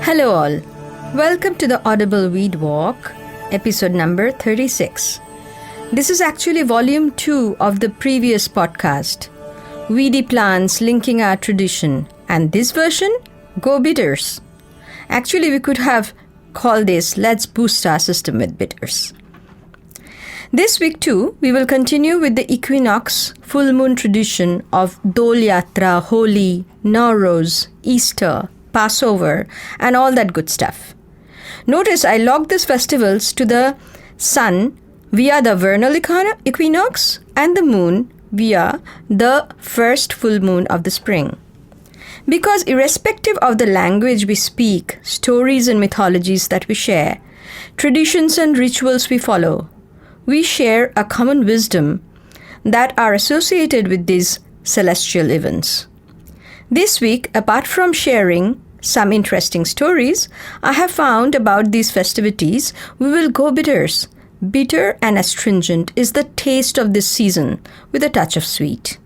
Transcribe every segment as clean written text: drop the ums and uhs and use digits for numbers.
Hello all. Welcome to the Audible Weed Walk, episode number 36. This is actually volume 2 of the previous podcast, Weedy Plants Linking Our Tradition, and this version, Go Bitters. Actually, we could have called this Let's Boost Our System with Bitters. This week too, we will continue with the equinox full moon tradition of dol-yatra, holi, nauroz, Easter, Passover, and all that good stuff. Notice I logged these festivals to the sun via the vernal equinox and the moon via the first full moon of the spring. Because irrespective of the language we speak, stories and mythologies that we share, traditions and rituals we follow, we share a common wisdom that are associated with these celestial events. This week, apart from sharing some interesting stories I have found about these festivities, we will go bitters. Bitter and astringent is the taste of this season with a touch of sweet.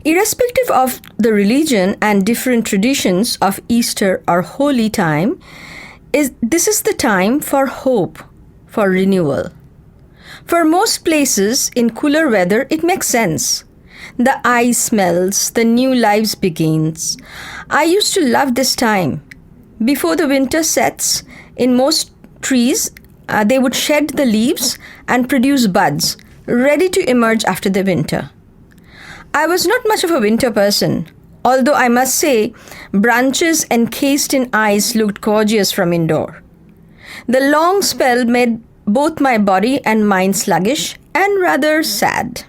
Irrespective of the religion and different traditions of Easter or holy time, this is the time for hope, for renewal. For most places in cooler weather, it makes sense. The ice smells, the new lives begins. I used to love this time. Before the winter sets, in most trees, they would shed the leaves and produce buds, ready to emerge after the winter. I was not much of a winter person, although I must say, branches encased in ice looked gorgeous from indoor. The long spell made both my body and mind sluggish and rather sad.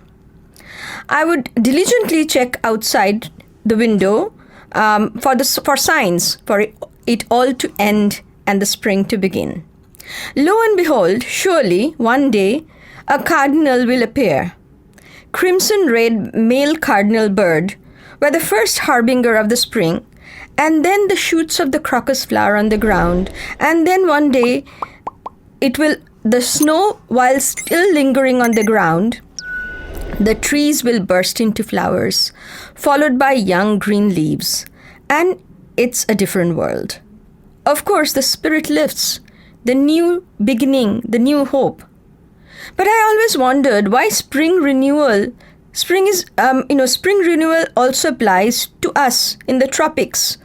I would diligently check outside the window for signs for it all to end and the spring to begin. Lo and behold, surely one day a cardinal will appear. Crimson-red male cardinal bird were the first harbinger of the spring, and then the shoots of the crocus flower on the ground, and then one day the snow, while still lingering on the ground, the trees will burst into flowers, followed by young green leaves, and it's a different world. Of course, the spirit lifts, the new beginning, the new hope. But I always wondered why spring renewal also applies to us in the tropics,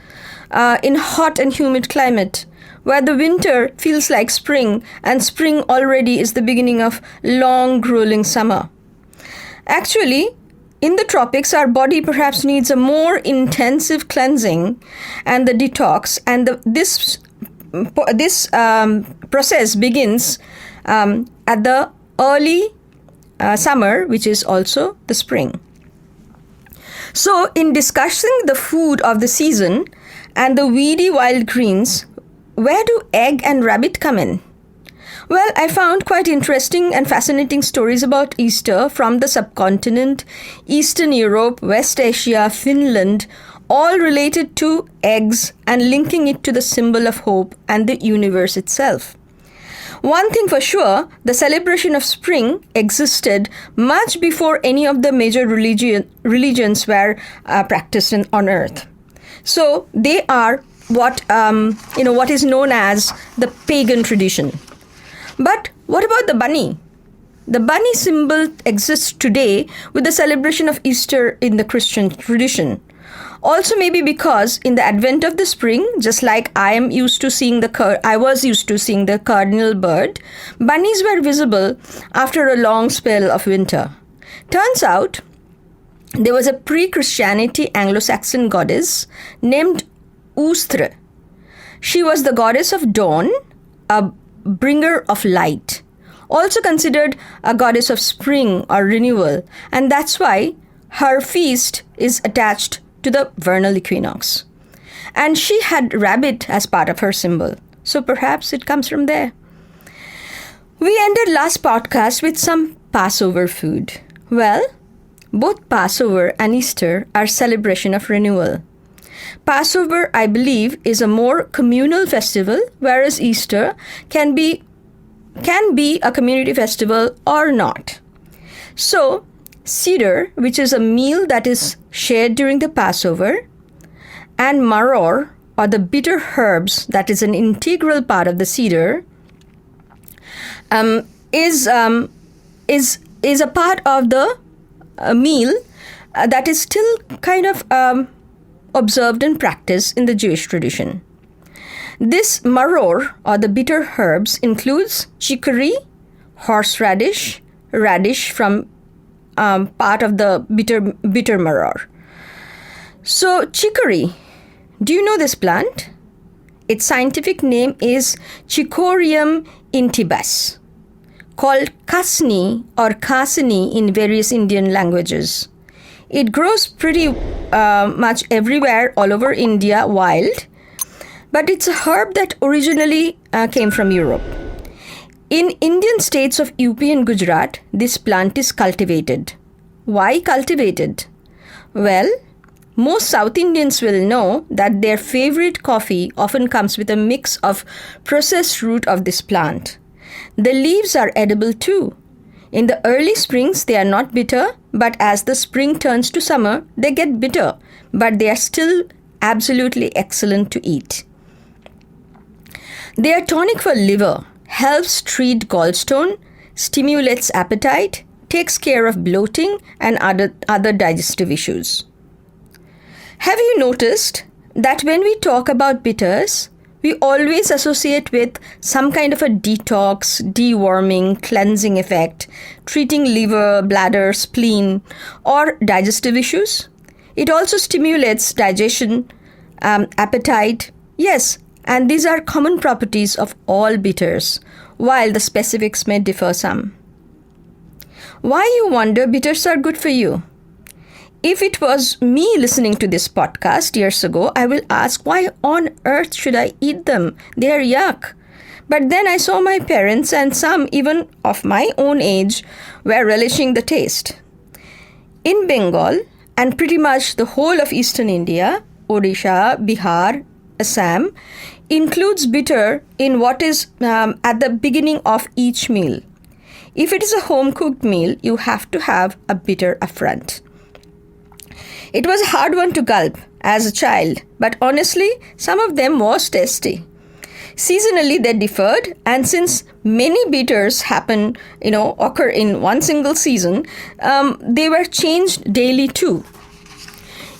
in hot and humid climate, where the winter feels like spring and spring already is the beginning of long, grueling summer. Actually, in the tropics, our body perhaps needs a more intensive cleansing and the detox, and this process begins at the early summer, which is also the spring. So, in discussing the food of the season and the weedy wild greens, where do egg and rabbit come in? Well, I found quite interesting and fascinating stories about Easter from the subcontinent, Eastern Europe, West Asia, Finland, all related to eggs and linking it to the symbol of hope and the universe itself. One thing for sure, the celebration of spring existed much before any of the major religions were practiced on earth. So they are what is known as the pagan tradition. But what about the bunny? The bunny symbol exists today with the celebration of Easter in the Christian tradition. Also maybe because in the advent of the spring, just like I was used to seeing the cardinal bird, bunnies were visible after a long spell of winter. Turns out, there was a pre-Christianity Anglo-Saxon goddess named Ustre. She was the goddess of dawn, a bringer of light, also considered a goddess of spring or renewal, and that's why her feast is attached to the vernal equinox. And she had rabbit as part of her symbol, so perhaps it comes from there. We ended last podcast with some Passover food. Well, both Passover and Easter are celebration of renewal. Passover, I believe, is a more communal festival, whereas Easter can be a community festival or not. So, Seder, which is a meal that is shared during the Passover, and maror or the bitter herbs that is an integral part of the Seder, is a part of the meal that is still kind of observed and practiced in the Jewish tradition. This maror, or the bitter herbs, includes chicory, horseradish, radish from part of the bitter maror. So chicory, do you know this plant? Its scientific name is Chicorium intybus, called kasni or kasini in various Indian languages. It grows pretty much everywhere all over India wild, but it's a herb that originally came from Europe. In Indian states of UP and Gujarat, this plant is cultivated. Why cultivated? Well, most South Indians will know that their favorite coffee often comes with a mix of processed root of this plant. The leaves are edible too. In the early springs, they are not bitter, but as the spring turns to summer, they get bitter, but they are still absolutely excellent to eat. They are tonic for liver, helps treat gallstone, stimulates appetite, takes care of bloating and other digestive issues. Have you noticed that when we talk about bitters, we always associate with some kind of a detox, deworming, cleansing effect, treating liver, bladder, spleen, or digestive issues? It also stimulates digestion, appetite. Yes, and these are common properties of all bitters, while the specifics may differ some. Why, you wonder, bitters are good for you? If it was me listening to this podcast years ago, I will ask, why on earth should I eat them? They are yuck. But then I saw my parents, and some even of my own age, were relishing the taste. In Bengal, and pretty much the whole of eastern India, Odisha, Bihar, Assam, includes bitter in what is at the beginning of each meal. If it is a home-cooked meal, you have to have a bitter upfront. It was a hard one to gulp as a child, but honestly, some of them was tasty. Seasonally, they differed, and since many bitters occur in one single season, they were changed daily too.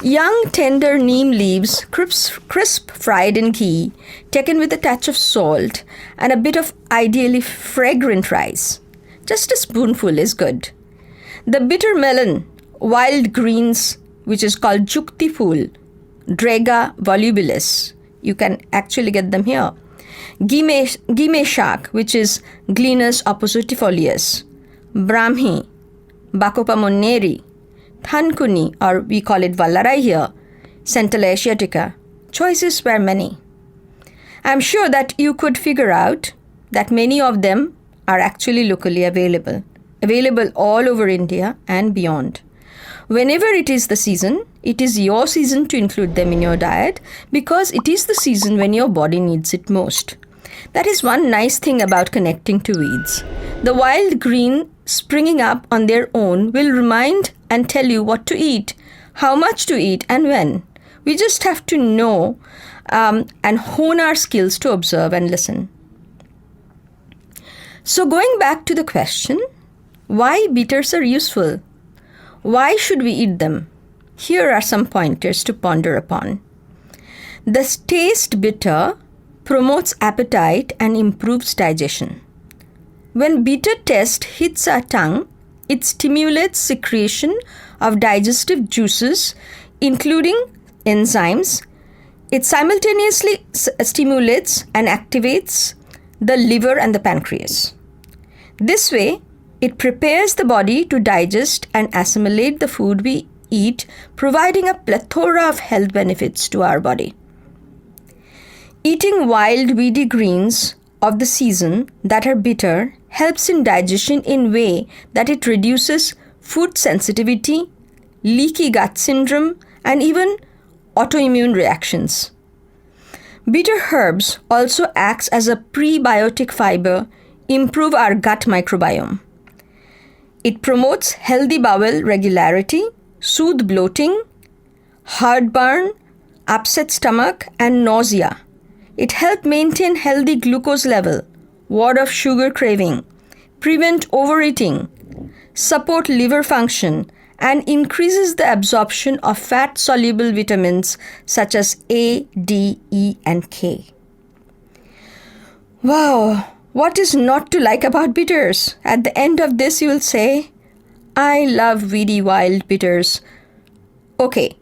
Young, tender neem leaves, crisp fried in ghee, taken with a touch of salt and a bit of ideally fragrant rice. Just a spoonful is good. The bitter melon, wild greens, which is called jukti phool, Draga volubilis. You can actually get them here. Gime shak, which is Glenus oppositifolius. Brahmi, Bacopa moneri. Thankuni, or we call it Vallarai here, Centella asiatica. Choices were many. I'm sure that you could figure out that many of them are actually locally available all over India and beyond. Whenever it is the season, it is your season to include them in your diet because it is the season when your body needs it most. That is one nice thing about connecting to weeds. The wild green springing up on their own will remind and tell you what to eat, how much to eat, and when. We just have to know and hone our skills to observe and listen. So going back to the question, why bitters are useful? Why should we eat them? Here are some pointers to ponder upon. The taste bitter promotes appetite and improves digestion. When bitter taste hits our tongue, it stimulates secretion of digestive juices, including enzymes. It simultaneously stimulates and activates the liver and the pancreas. This way, it prepares the body to digest and assimilate the food we eat, providing a plethora of health benefits to our body. Eating wild weedy greens of the season that are bitter helps in digestion in way that it reduces food sensitivity, leaky gut syndrome, and even autoimmune reactions. Bitter herbs also acts as a prebiotic fiber, improve our gut microbiome. It promotes healthy bowel regularity, soothe bloating, heartburn, upset stomach, and nausea. It helps maintain healthy glucose level, ward off sugar craving, prevent overeating, support liver function, and increases the absorption of fat-soluble vitamins such as A, D, E, and K. Wow, what is not to like about bitters? At the end of this, you will say, I love weedy wild bitters. Okay,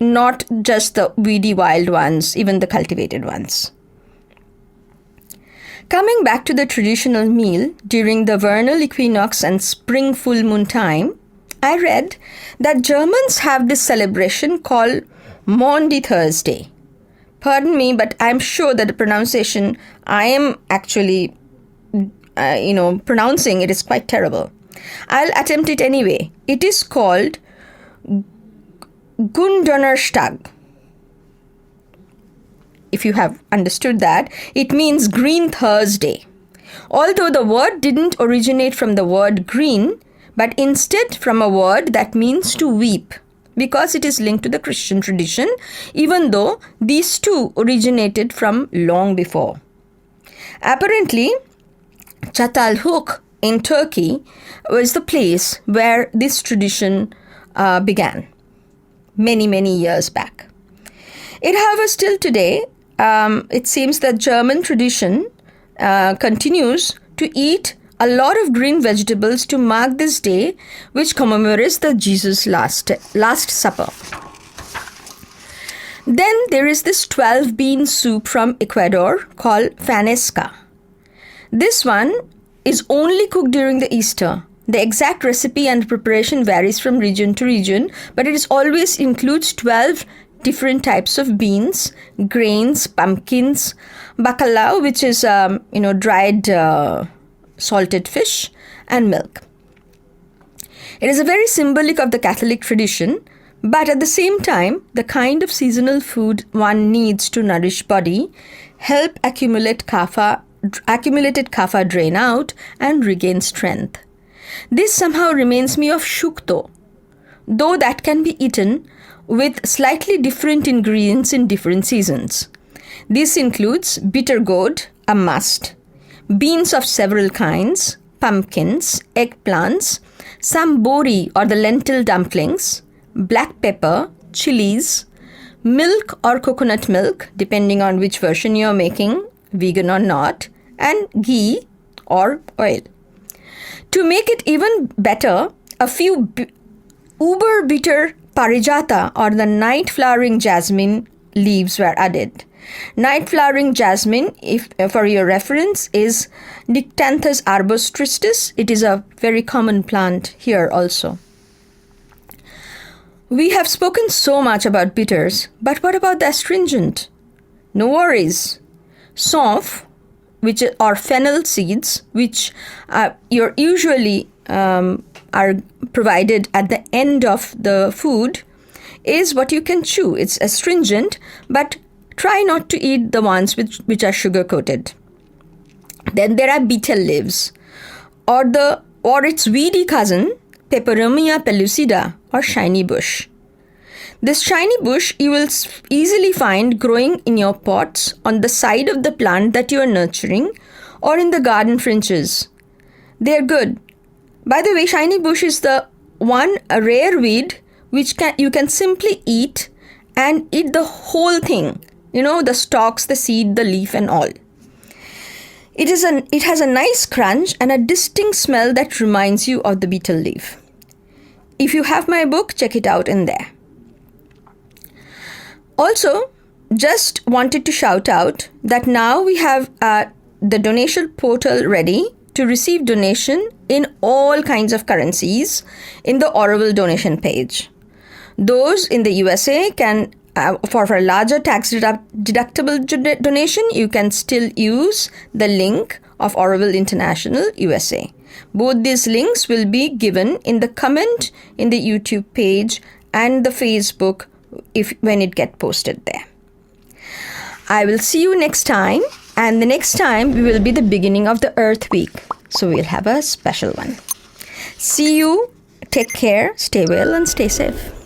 not just the weedy wild ones, even the cultivated ones. Coming back to the traditional meal during the vernal equinox and spring full moon time, I read that Germans have this celebration called Maundy Thursday. Pardon me, but I'm sure that the pronunciation I am actually, pronouncing it is quite terrible. I'll attempt it anyway. It is called Gunderstag. If you have understood that, it means Green Thursday. Although the word didn't originate from the word green, but instead from a word that means to weep, because it is linked to the Christian tradition, even though these two originated from long before. Apparently, Çatalhöyük in Turkey was the place where this tradition began many, many years back. However, still today, it seems that German tradition continues to eat a lot of green vegetables to mark this day, which commemorates the Jesus' last supper. Then there is this 12-bean soup from Ecuador called fanesca. This one is only cooked during the Easter. The exact recipe and preparation varies from region to region, but it always includes 12 different types of beans, grains, pumpkins, bacalao, which is dried salted fish, and milk. It is a very symbolic of the Catholic tradition, but at the same time, the kind of seasonal food one needs to nourish body, help accumulated kapha drain out, and regain strength. This somehow reminds me of shukto, though that can be eaten with slightly different ingredients in different seasons. This includes bitter gourd, a must, beans of several kinds, pumpkins, eggplants, some bori or the lentil dumplings, black pepper, chilies, milk or coconut milk, depending on which version you're making, vegan or not, and ghee or oil. To make it even better, a few uber bitter parijata or the night flowering jasmine leaves were added. Night flowering jasmine, for your reference, is Nyctanthus arbus tristis. It is a very common plant here also. We have spoken so much about bitters, but what about the astringent? No worries. Saunf, which are fennel seeds, which you're usually are provided at the end of the food, is what you can chew. It's astringent, but try not to eat the ones which are sugar-coated. Then there are betel leaves, or its weedy cousin, Peperomia pellucida, or shiny bush. This shiny bush you will easily find growing in your pots on the side of the plant that you are nurturing, or in the garden fringes. They are good. By the way, shiny bush is a rare weed which you can simply eat and eat the whole thing. The stalks, the seed, the leaf, and all. It has a nice crunch and a distinct smell that reminds you of the betel leaf. If you have my book, check it out in there. Also, just wanted to shout out that now we have the donation portal ready to receive donation in all kinds of currencies in the Audible donation page. Those in the USA can for a larger tax-deductible donation, you can still use the link of Audible International USA. Both these links will be given in the comment in the YouTube page and the Facebook when it gets posted there. I will see you next time, and the next time we will be the beginning of the Earth Week. So we'll have a special one. See you, take care, stay well, and stay safe.